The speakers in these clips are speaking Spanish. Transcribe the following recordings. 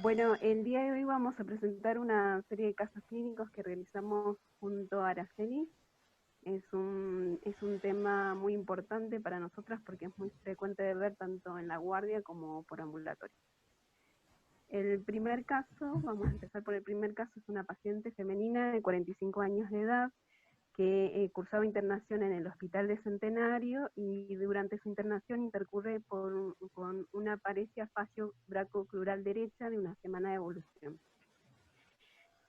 Bueno, el día de hoy vamos a presentar una serie de casos clínicos que realizamos junto a Araceli. Es un tema muy importante para nosotras porque es muy frecuente de ver tanto en la guardia como por ambulatorio. El primer caso, vamos a empezar por el primer caso, es una paciente femenina de 45 años de edad que cursaba internación en el Hospital de Centenario y durante su internación intercurre con una paresia facio-bracoclural derecha de una semana de evolución.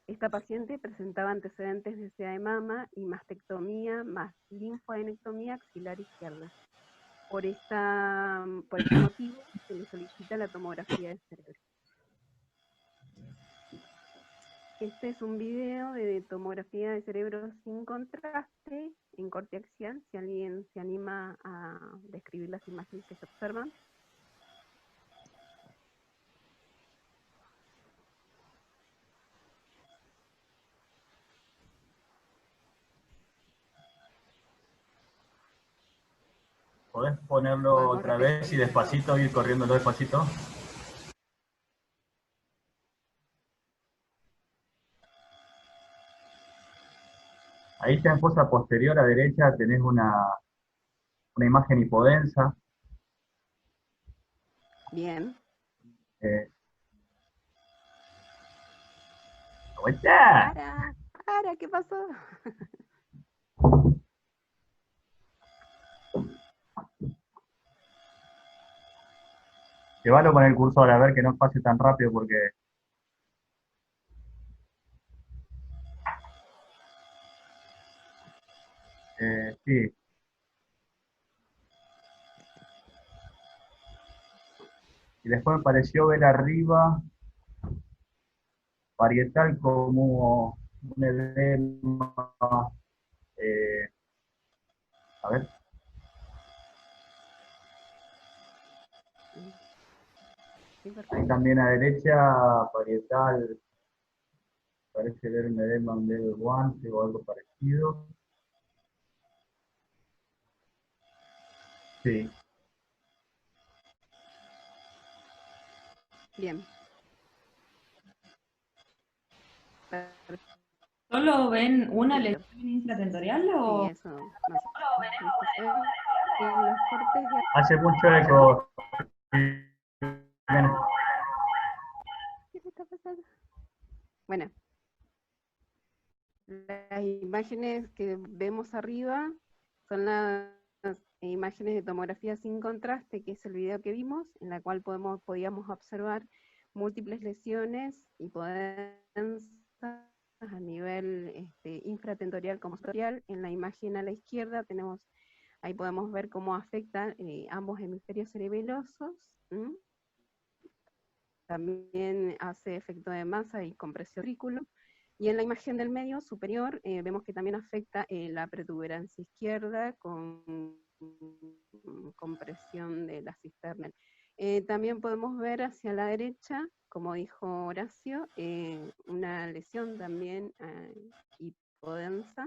Esta paciente presentaba antecedentes de SEA de mama y mastectomía más linfoadenectomía axilar izquierda. Por este motivo se le solicita la tomografía del cerebro. Este es un video de tomografía de cerebro sin contraste en corte axial, si alguien se anima a describir las imágenes que se observan. ¿Podés ponerlo Podemos otra vez y despacito, ir corriéndolo despacito? Ahí está en fosa posterior a derecha, tenés una imagen hipodensa. Bien. Eh, ¡Aguantá! Para, ¿qué pasó? Llévalo con el cursor a ver que no pase tan rápido porque... sí. Y después me pareció ver arriba parietal como un edema. eh, a ver. Sí, Ahí perfecto. también a derecha, parietal, parece ver un edema, un dedo de guante o algo parecido. Sí. Bien. ¿Solo ven una Perfecto. lesión intratentorial Sí, o...? eso no se pudiste hacer. En los cortes de... Hace mucho eco. ¿Qué te está pasando? Bueno, las imágenes que vemos arriba son las imágenes de tomografía sin contraste, que es el video que vimos, en la cual podíamos observar múltiples lesiones hipodensas a nivel infratentorial como superior. En la imagen a la izquierda ahí podemos ver cómo afectan ambos hemisferios cerebelosos. También hace efecto de masa y compresión ventrículo. Y en la imagen del medio superior vemos que también afecta la protuberancia izquierda con compresión de la cisterna. También podemos ver hacia la derecha, como dijo Horacio, una lesión también hipodensa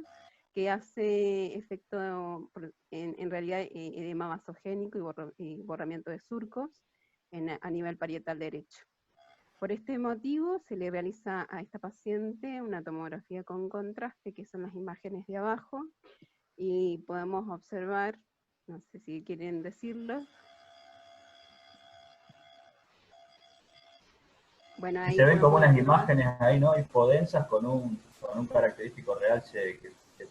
que hace efecto, en realidad, edema vasogénico y borramiento de surcos a nivel parietal derecho. Por este motivo se le realiza a esta paciente una tomografía con contraste, que son las imágenes de abajo, y podemos observar, no sé si quieren decirlo. Bueno, Y ahí se ven como podemos unas observar. imágenes ahí, ¿no? Hipodensas con un característico realce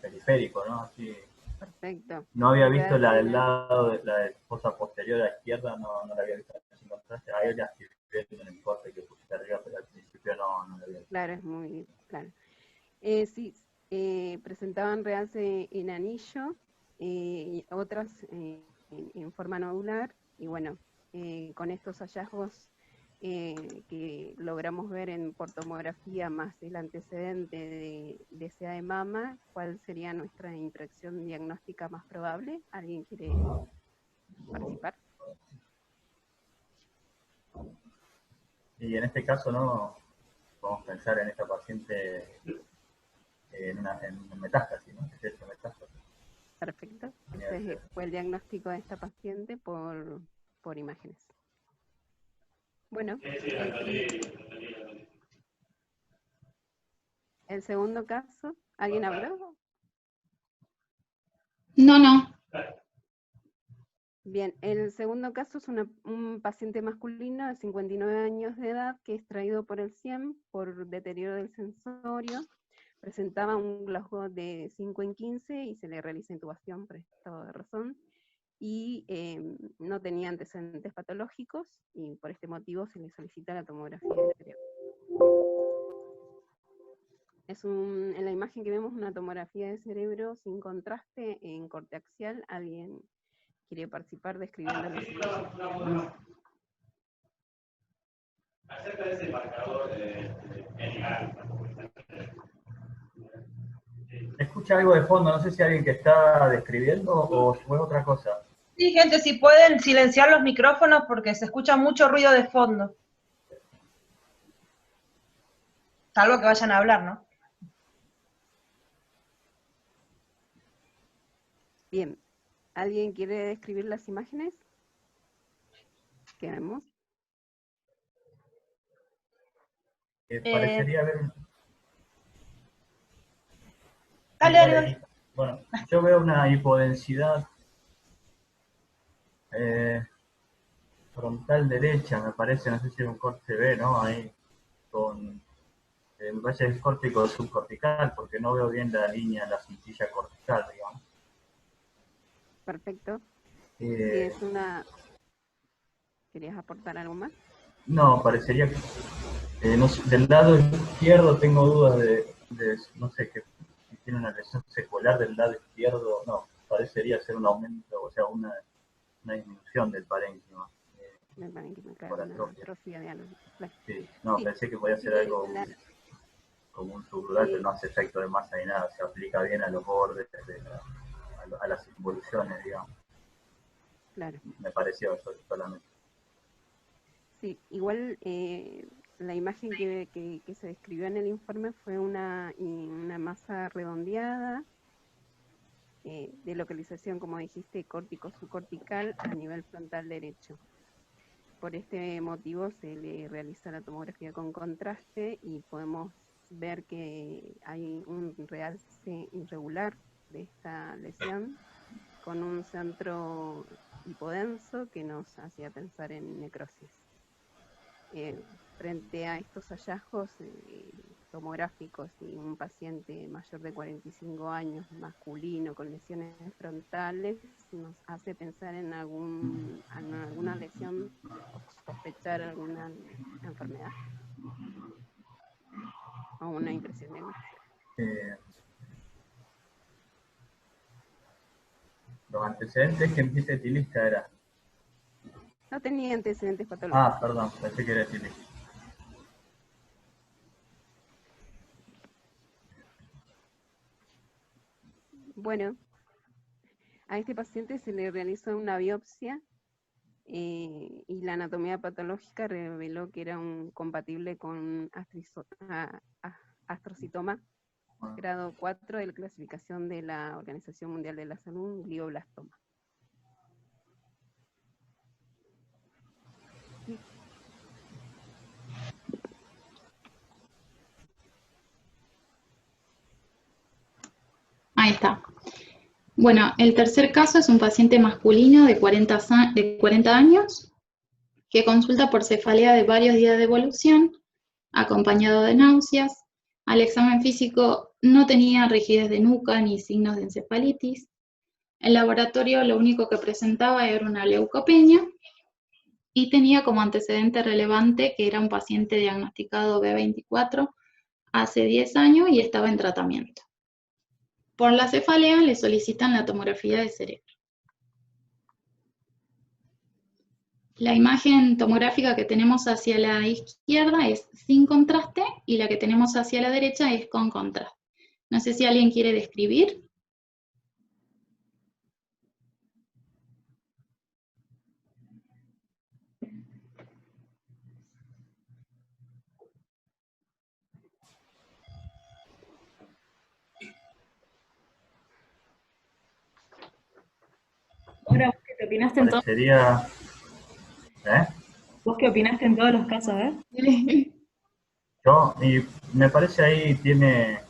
periférico, ¿no? Así. Perfecto. No había Un visto la realce del lado, la de fosa posterior a la izquierda, no la había visto sin contraste. Ahí la estoy viendo en el corte que pusiste arriba, pero al principio no la había visto. claro, es muy claro. Sí, presentaban realce en anillo, y otras en forma nodular, y bueno, con estos hallazgos que logramos ver por tomografía más el antecedente de SEA de mama, ¿cuál sería nuestra interacción diagnóstica más probable? ¿Alguien quiere participar? Y en este caso, ¿no? Podemos pensar en esta paciente en metástasis, ¿no? ¿Qué es eso, metástasis? Perfecto. Ese fue el diagnóstico de esta paciente por imágenes. Bueno, El segundo caso, ¿alguien habló? No. Bien, el segundo caso es un paciente masculino de 59 años de edad que es traído por el CIEM por deterioro del sensorio. Presentaba un Glasgow de 5 en 15 y se le realiza intubación por estado de razón. Y no tenía antecedentes patológicos y por este motivo se le solicita la tomografía de cerebro. En la imagen que vemos una tomografía de cerebro sin contraste en corte axial. ¿Alguien quiere participar describiendo la imagen? Acerca de ese marcador Escucha algo de fondo, no sé si alguien que está describiendo o fue otra cosa. Sí, gente, si pueden silenciar los micrófonos porque se escucha mucho ruido de fondo. Salvo que vayan a hablar, ¿no? Bien, ¿alguien quiere describir las imágenes que vemos? Parecería haber... Dale. Bueno, yo veo una hipodensidad frontal derecha, me parece, no sé si es un corte B, ¿no? Ahí, con... me parece que es córtico subcortical, porque no veo bien la línea de la cintilla cortical, digamos. Perfecto. Si es una... ¿Querías aportar algo más? No, parecería que... no sé, del lado izquierdo tengo dudas de no sé, que si tiene una lesión secular del lado izquierdo, no, parecería ser un aumento, o sea, una disminución del parénquima. Del parénquima, por claro, una atrofia. atrofia de algo. Sí, no, Sí, pensé que podía ser algo como un subdural, pero no hace efecto de masa ni nada, se aplica bien a los bordes, a las involuciones, digamos. Claro. Me pareció eso solamente. Sí, igual la imagen que se describió en el informe fue una masa redondeada, de localización, como dijiste, córtico-subcortical a nivel frontal derecho. Por este motivo se le realiza la tomografía con contraste y podemos ver que hay un realce irregular de esta lesión con un centro hipodenso que nos hacía pensar en necrosis. Frente a estos hallazgos tomográficos y un paciente mayor de 45 años, masculino, con lesiones frontales, nos hace pensar en alguna lesión o sospechar alguna enfermedad o una impresión diagnóstica. Los antecedentes que empieza etilista era. No tenía antecedentes patológicos. Ah, perdón, pensé que era etilista. Bueno, a este paciente se le realizó una biopsia y la anatomía patológica reveló que era compatible con astrocitoma grado 4 de la clasificación de la Organización Mundial de la Salud, glioblastoma. Ahí está. Bueno, el tercer caso es un paciente masculino de 40 años que consulta por cefalea de varios días de evolución, acompañado de náuseas. Al examen físico no tenía rigidez de nuca ni signos de encefalitis. El laboratorio lo único que presentaba era una leucopenia y tenía como antecedente relevante que era un paciente diagnosticado B24 hace 10 años y estaba en tratamiento. Por la cefalea le solicitan la tomografía de cerebro. La imagen tomográfica que tenemos hacia la izquierda es sin contraste y la que tenemos hacia la derecha es con contraste. No sé si alguien quiere describir. Ahora, ¿vos qué opinaste en Parecería... ¿Vos qué opinaste en todos los casos, Yo, y me parece ahí tiene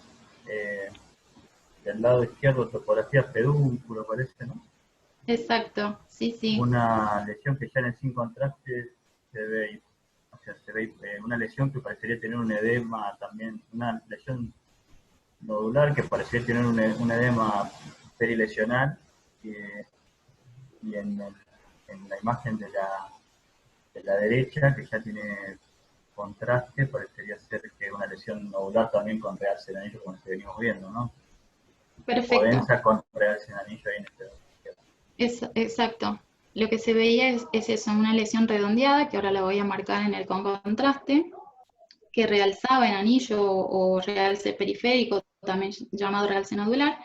del lado izquierdo topografía pedúnculo, parece, ¿no? Exacto, sí, sí. Una lesión que ya en el sin contraste se ve, o sea, se ve una lesión que parecería tener un edema también, una lesión nodular que parecería tener un edema perilesional, y en la imagen de la derecha, que ya tiene contraste, parecería ser que es una lesión nodular también con realce de anillo, como el que venimos viendo, ¿no? Perfecto. Densa con realce de anillo ahí en este. Exacto. Lo que se veía es eso, una lesión redondeada, que ahora la voy a marcar en el con contraste, que realzaba en anillo o realce periférico, también llamado realce nodular,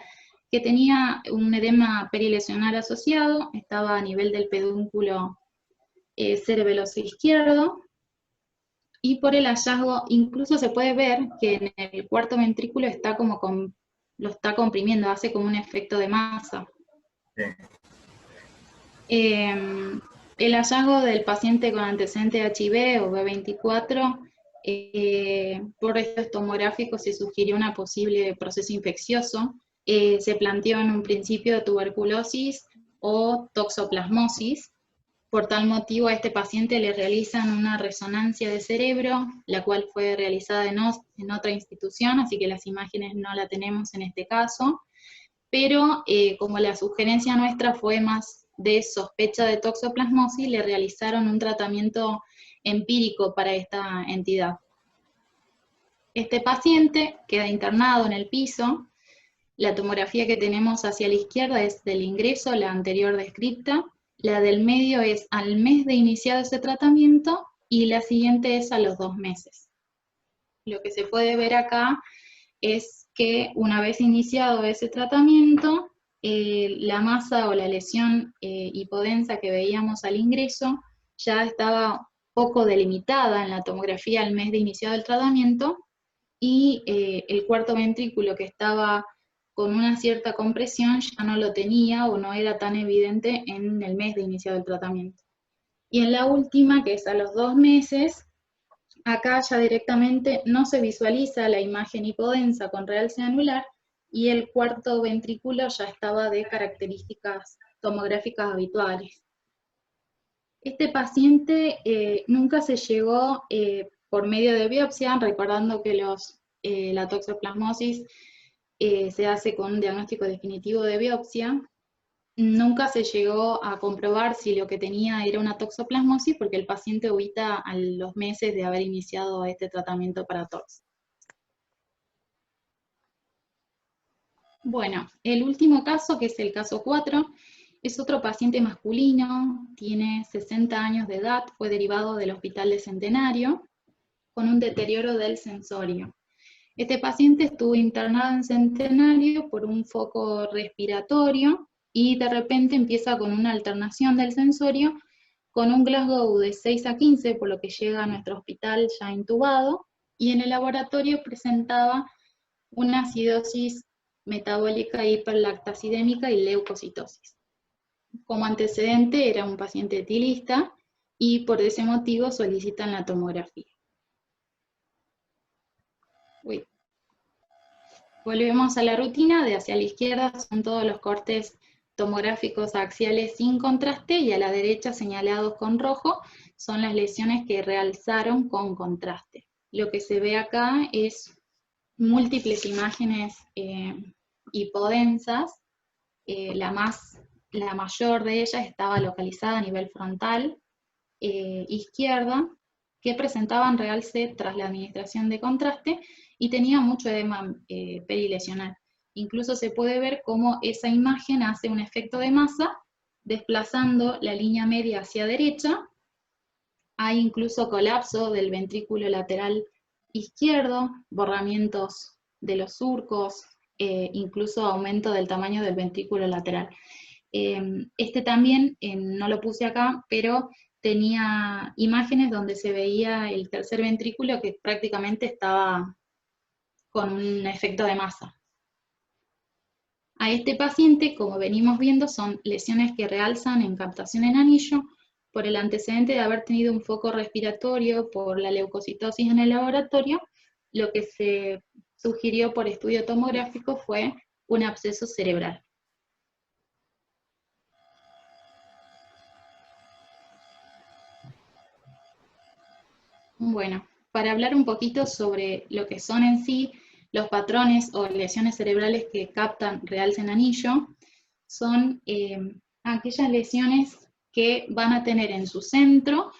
que tenía un edema perilesional asociado, estaba a nivel del pedúnculo cerebeloso izquierdo, y por el hallazgo incluso se puede ver que en el cuarto ventrículo está como lo está comprimiendo, hace como un efecto de masa. Sí. El hallazgo del paciente con antecedente HIV o B24, por estos tomográficos se sugirió una posible proceso infeccioso. Se planteó en un principio tuberculosis o toxoplasmosis. Por tal motivo a este paciente le realizan una resonancia de cerebro, la cual fue realizada en otra institución, así que las imágenes no la tenemos en este caso, pero como la sugerencia nuestra fue más de sospecha de toxoplasmosis, le realizaron un tratamiento empírico para esta entidad. Este paciente queda internado en el piso. La tomografía que tenemos hacia la izquierda es del ingreso, la anterior descripta. La del medio es al mes de iniciado ese tratamiento y la siguiente es a los 2 meses. Lo que se puede ver acá es que una vez iniciado ese tratamiento, la masa o la lesión hipodensa que veíamos al ingreso ya estaba poco delimitada en la tomografía al mes de iniciado el tratamiento, y el cuarto ventrículo, que estaba con una cierta compresión, ya no lo tenía o no era tan evidente en el mes de iniciado el tratamiento. Y en la última, que es a los 2 meses, acá ya directamente no se visualiza la imagen hipodensa con realce anular, y el cuarto ventrículo ya estaba de características tomográficas habituales. Este paciente nunca se llegó por medio de biopsia, recordando que la toxoplasmosis se hace con un diagnóstico definitivo de biopsia. Nunca se llegó a comprobar si lo que tenía era una toxoplasmosis, porque el paciente ovita a los meses de haber iniciado este tratamiento para tox. Bueno, el último caso, que es el caso 4, es otro paciente masculino, tiene 60 años de edad, fue derivado del Hospital de Centenario, con un deterioro del sensorio. Este paciente estuvo internado en Centenario por un foco respiratorio, y de repente empieza con una alternación del sensorio, con un Glasgow de 6 a 15, por lo que llega a nuestro hospital ya intubado, y en el laboratorio presentaba una acidosis metabólica hiperlactacidémica y leucocitosis. Como antecedente era un paciente etilista, y por ese motivo solicitan la tomografía. Volvemos a la rutina. De hacia la izquierda son todos los cortes tomográficos axiales sin contraste, y a la derecha, señalados con rojo, son las lesiones que realzaron con contraste. Lo que se ve acá es múltiples imágenes hipodensas. La mayor de ellas estaba localizada a nivel frontal izquierda, que presentaban realce tras la administración de contraste y tenía mucho edema perilesional. Incluso se puede ver cómo esa imagen hace un efecto de masa, desplazando la línea media hacia derecha. Hay incluso colapso del ventrículo lateral izquierdo, borramientos de los surcos, incluso aumento del tamaño del ventrículo lateral. Este también, no lo puse acá, pero tenía imágenes donde se veía el tercer ventrículo que prácticamente estaba con un efecto de masa. A este paciente, como venimos viendo, son lesiones que realzan en captación en anillo por el antecedente de haber tenido un foco respiratorio, por la leucocitosis en el laboratorio, lo que se sugirió por estudio tomográfico fue un absceso cerebral. Bueno, para hablar un poquito sobre lo que son en sí los patrones o lesiones cerebrales que captan realce en anillo, son aquellas lesiones que van a tener en su centro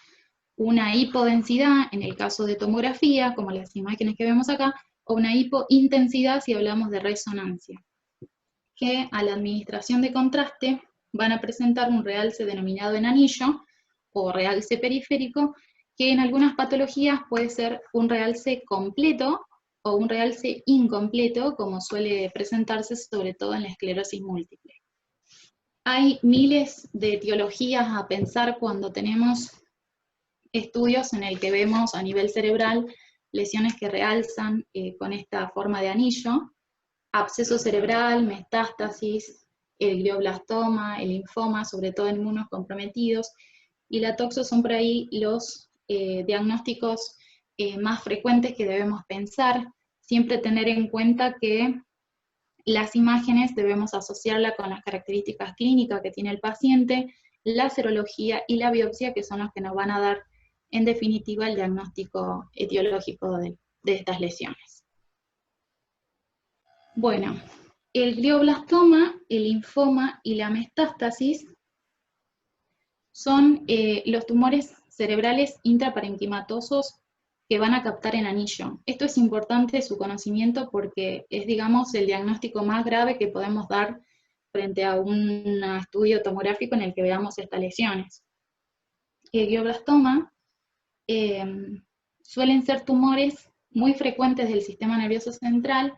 una hipodensidad, en el caso de tomografía, como las imágenes que vemos acá, o una hipointensidad si hablamos de resonancia, que a la administración de contraste van a presentar un realce denominado en anillo, o realce periférico, que en algunas patologías puede ser un realce completo o un realce incompleto, como suele presentarse sobre todo en la esclerosis múltiple. Hay miles de etiologías a pensar cuando tenemos estudios en el que vemos a nivel cerebral lesiones que realzan con esta forma de anillo, absceso cerebral, metástasis, el glioblastoma, el linfoma, sobre todo en inmunocomprometidos, y la toxo son por ahí los diagnósticos más frecuentes que debemos pensar, siempre tener en cuenta que las imágenes debemos asociarla con las características clínicas que tiene el paciente, la serología y la biopsia, que son los que nos van a dar, en definitiva, el diagnóstico etiológico de estas lesiones. Bueno, el glioblastoma, el linfoma y la metástasis son los tumores cerebrales intraparenquimatosos que van a captar en anillo. Esto es importante su conocimiento porque es, digamos, el diagnóstico más grave que podemos dar frente a un estudio tomográfico en el que veamos estas lesiones. El glioblastoma suelen ser tumores muy frecuentes del sistema nervioso central,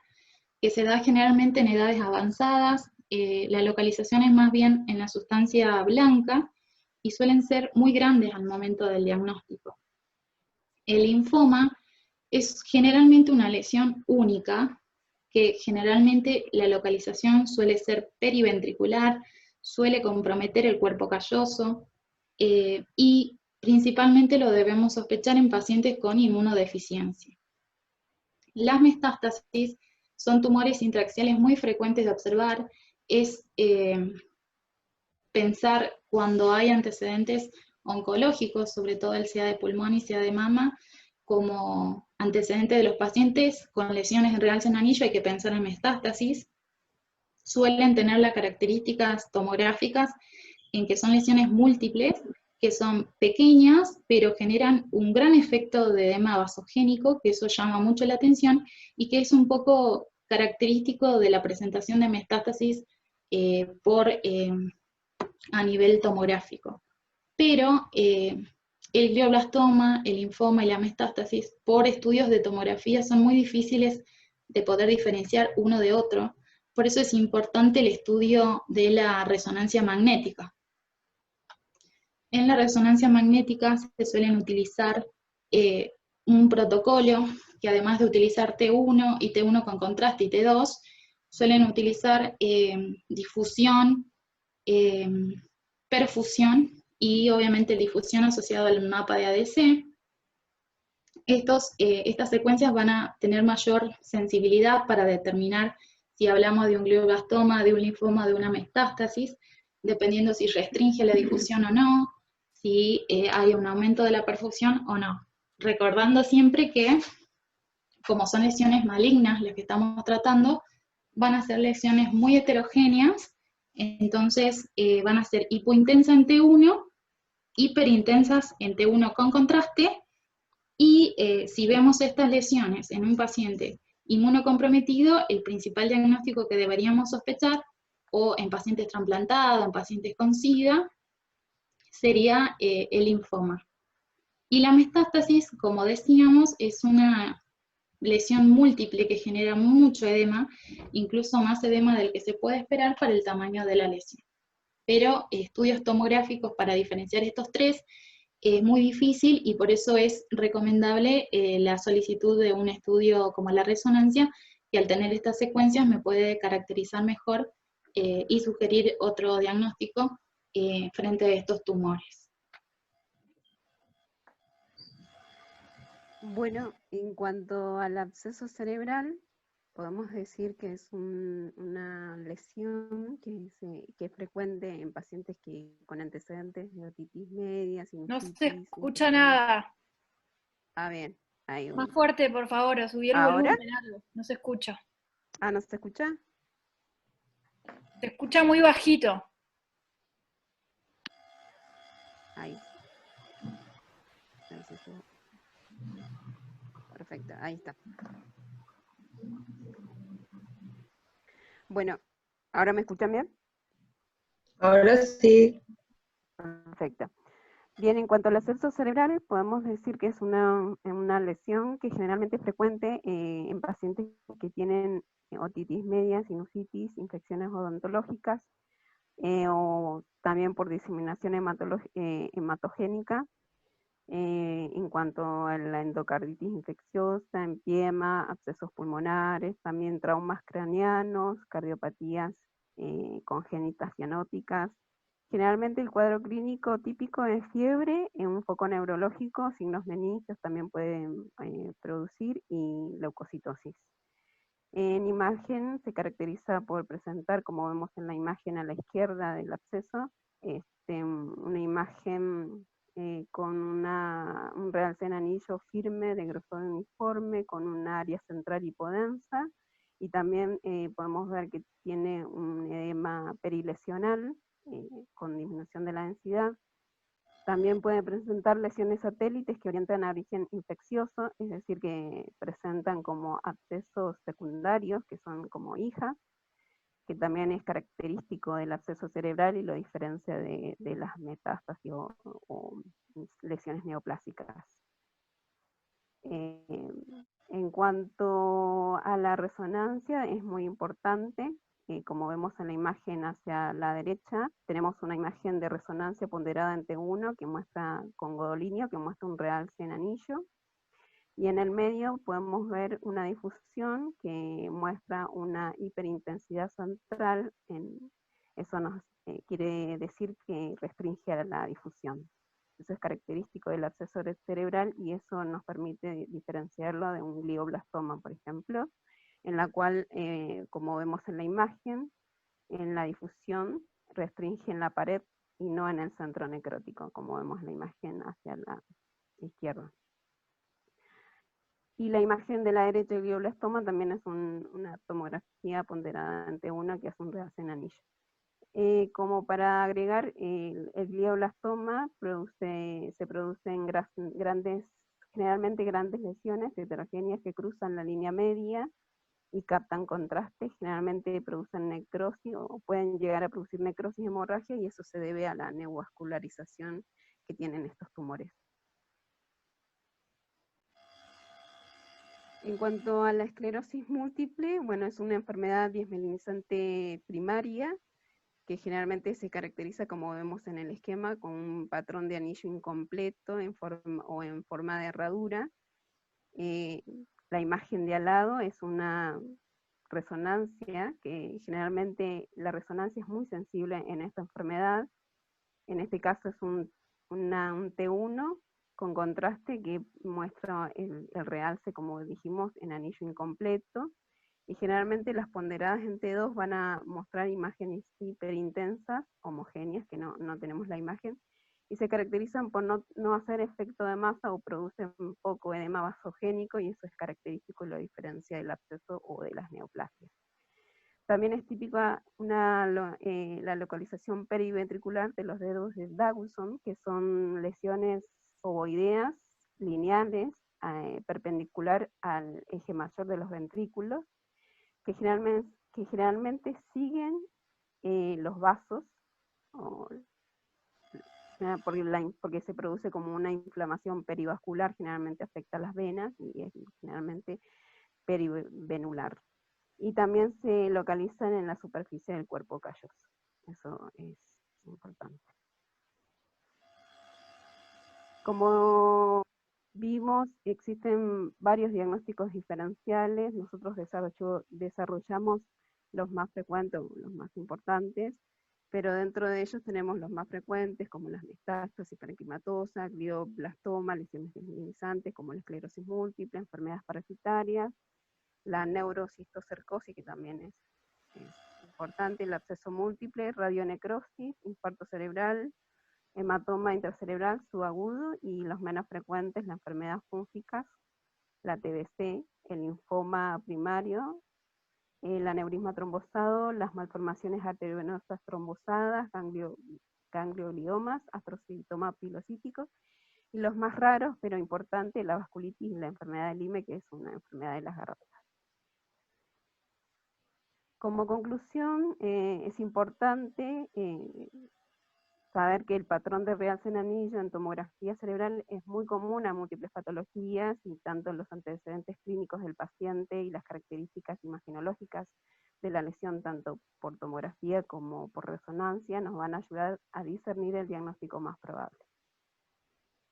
que se da generalmente en edades avanzadas, la localización es más bien en la sustancia blanca, y suelen ser muy grandes al momento del diagnóstico. El linfoma es generalmente una lesión única, que generalmente la localización suele ser periventricular, suele comprometer el cuerpo calloso, y principalmente lo debemos sospechar en pacientes con inmunodeficiencia. Las metástasis son tumores intraaxiales muy frecuentes de observar, es pensar cuando hay antecedentes oncológicos, sobre todo el SEA de pulmón y SEA de mama, como antecedente de los pacientes con lesiones en realce en anillo, hay que pensar en metástasis. Suelen tener las características tomográficas en que son lesiones múltiples, que son pequeñas, pero generan un gran efecto de edema vasogénico, que eso llama mucho la atención, y que es un poco característico de la presentación de metástasis a nivel tomográfico. Pero el glioblastoma, el linfoma y la metástasis, por estudios de tomografía, son muy difíciles de poder diferenciar uno de otro. Por eso es importante el estudio de la resonancia magnética. En la resonancia magnética se suelen utilizar un protocolo que, además de utilizar T1 y T1 con contraste y T2, suelen utilizar difusión, perfusión y obviamente difusión asociada al mapa de ADC. Estas secuencias van a tener mayor sensibilidad para determinar si hablamos de un glioblastoma, de un linfoma, de una metástasis, dependiendo si restringe la difusión o no, si hay un aumento de la perfusión o no. Recordando siempre que, como son lesiones malignas las que estamos tratando, van a ser lesiones muy heterogéneas, entonces van a ser hipointensas en T1, hiperintensas en T1 con contraste, y si vemos estas lesiones en un paciente inmunocomprometido, el principal diagnóstico que deberíamos sospechar, o en pacientes trasplantados, en pacientes con SIDA, sería el linfoma. Y la metástasis, como decíamos, es una lesión múltiple que genera mucho edema, incluso más edema del que se puede esperar para el tamaño de la lesión. Pero estudios tomográficos para diferenciar estos tres es muy difícil, y por eso es recomendable la solicitud de un estudio como la resonancia, que al tener estas secuencias me puede caracterizar mejor y sugerir otro diagnóstico frente a estos tumores. Bueno, en cuanto al absceso cerebral, podemos decir que es una lesión que es frecuente en pacientes con antecedentes de otitis media, No se sinusitis, escucha infecciones. nada. Ah, bien, ahí Más fuerte, por favor, o subí el ¿Ahora? volumen, algo. No se escucha. Ah, ¿no se escucha? Se escucha muy bajito. Ahí. A ver si subo. Perfecto, ahí está. Bueno, ¿ahora me escuchan bien? Ahora sí. Perfecto. Bien, en cuanto al absceso cerebral, podemos decir que es una lesión que generalmente es frecuente en pacientes que tienen otitis media, sinusitis, infecciones odontológicas, o también por diseminación hematogénica, en cuanto a la endocarditis infecciosa, empiema, abscesos pulmonares, también traumas craneanos, cardiopatías congénitas cianóticas. Generalmente el cuadro clínico típico es fiebre, un foco neurológico, signos meningios también pueden producir, y leucocitosis. En imagen se caracteriza por presentar, como vemos en la imagen a la izquierda del absceso, una imagen con un realce en anillo firme de grosor uniforme, con un área central hipodensa, y también podemos ver que tiene un edema perilesional con disminución de la densidad. También puede presentar lesiones satélites que orientan a origen infeccioso, es decir, que presentan como abscesos secundarios, que son como hijas, que también es característico del absceso cerebral y lo diferencia de las metástasis o lesiones neoplásicas. En cuanto a la resonancia, es muy importante. Como vemos en la imagen hacia la derecha, tenemos una imagen de resonancia ponderada en T1 que muestra con godolinio, que muestra un realce en anillo. Y en el medio podemos ver una difusión que muestra una hiperintensidad central. Eso nos quiere decir que restringe a la difusión. Eso es característico del absceso cerebral y eso nos permite diferenciarlo de un glioblastoma, por ejemplo, en la cual, como vemos en la imagen, en la difusión restringe en la pared y no en el centro necrótico, como vemos en la imagen hacia la izquierda. Y la imagen de la derecha del glioblastoma también es una tomografía ponderada ante uno que hace un realce en anillo. Como para agregar, el glioblastoma se produce en generalmente grandes lesiones heterogéneas que cruzan la línea media y captan contraste, generalmente producen necrosis o pueden llegar a producir necrosis hemorragia, y eso se debe a la neovascularización que tienen estos tumores. En cuanto a la esclerosis múltiple, bueno, es una enfermedad desmielinizante primaria que generalmente se caracteriza, como vemos en el esquema, con un patrón de anillo incompleto en forma de herradura. La imagen de al lado es una resonancia, que generalmente la resonancia es muy sensible en esta enfermedad. En este caso es un T1 con contraste que muestra el realce, como dijimos, en anillo incompleto, y generalmente las ponderadas en T2 van a mostrar imágenes hiperintensas, homogéneas, que no tenemos la imagen, y se caracterizan por no hacer efecto de masa o producen un poco edema vasogénico, y eso es característico y lo diferencia del absceso o de las neoplasias. También es típica la localización periventricular de los dedos de Dawson, que son lesiones ovoideas, lineales, perpendicular al eje mayor de los ventrículos, que generalmente siguen los vasos, porque se produce como una inflamación perivascular, generalmente afecta a las venas y es generalmente perivenular. Y también se localizan en la superficie del cuerpo calloso. Eso es importante. Como vimos, existen varios diagnósticos diferenciales. Nosotros desarrollamos los más frecuentes, los más importantes, pero dentro de ellos tenemos los más frecuentes, como las metástasis parenquimatosa, glioblastoma, lesiones desminimizantes, como la esclerosis múltiple, enfermedades parasitarias, la neurocistocercosis, que también es importante, el absceso múltiple, radionecrosis, infarto cerebral, hematoma intracerebral subagudo, y los menos frecuentes, la enfermedad fúngicas, la TBC, el linfoma primario, el aneurisma trombosado, las malformaciones arteriovenosas trombosadas, gangliogliomas, astrocitoma pilocítico, y los más raros, pero importantes, la vasculitis y la enfermedad de Lyme, que es una enfermedad de las garrapatas. Como conclusión, es importante saber que el patrón de realce en anillo en tomografía cerebral es muy común a múltiples patologías, y tanto los antecedentes clínicos del paciente y las características imaginológicas de la lesión, tanto por tomografía como por resonancia, nos van a ayudar a discernir el diagnóstico más probable.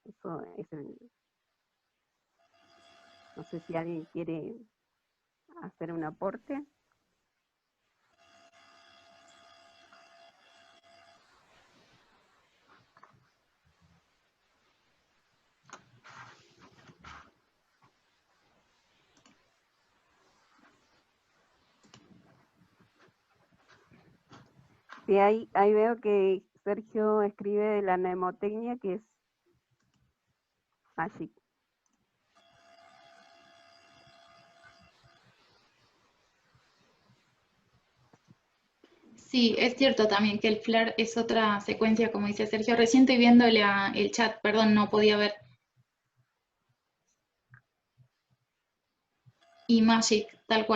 Eso es no sé si alguien quiere hacer un aporte. Sí, ahí veo que Sergio escribe de la mnemotecnia, que es Magic. Sí, es cierto también que el FLAIR es otra secuencia, como dice Sergio. Recién estoy viendo el chat, perdón, no podía ver. Y Magic, tal cual.